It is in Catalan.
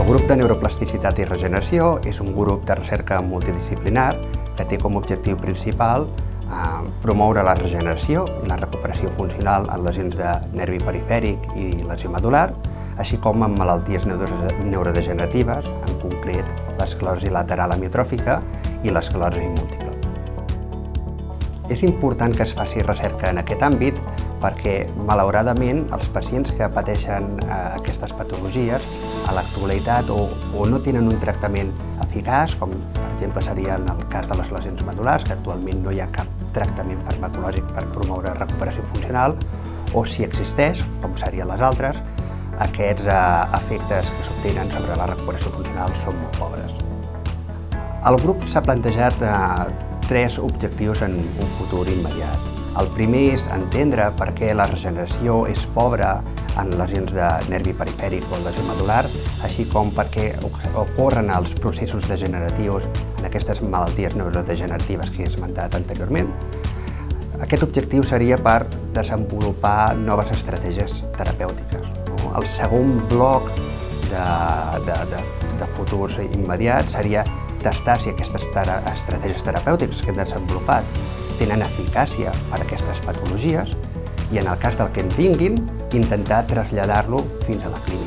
grup de neuroplasticitat i regeneració és un grup de recerca multidisciplinar que té com a objectiu principal promoure la regeneració i la recuperació funcional en lesions de nervi perifèric i lesió medul·lar, així com en malalties neurodegeneratives, en concret l'esclerosi lateral amiotròfica i l'esclerosi múltiple. És important que es faci recerca en aquest àmbit perquè, malauradament, els pacients que pateixen aquestes patologies a l'actualitat o no tenen un tractament eficaç, com per exemple seria en el cas de les lesions medul·lars, que actualment no hi ha cap tractament farmacològic per promoure recuperació funcional, o si existeix, com serien les altres, aquests efectes que s'obtenen sobre la recuperació funcional són molt pobres. El grup s'ha plantejat 3 objectius en un futur immediat. El primer és entendre per què la regeneració és pobra en lesions de nervi perifèric o lesió medul·lar, així com per què ocorren els processos degeneratius en aquestes malalties neurodegeneratives que he esmentat anteriorment. Aquest objectiu seria per desenvolupar noves estratègies terapèutiques. El segon bloc de futurs immediats seria testar si aquestes estratègies terapèutiques que hem desenvolupat tenen eficàcia per a aquestes patologies i, en el cas del que en tinguin, intentar traslladar-lo fins a la clínica.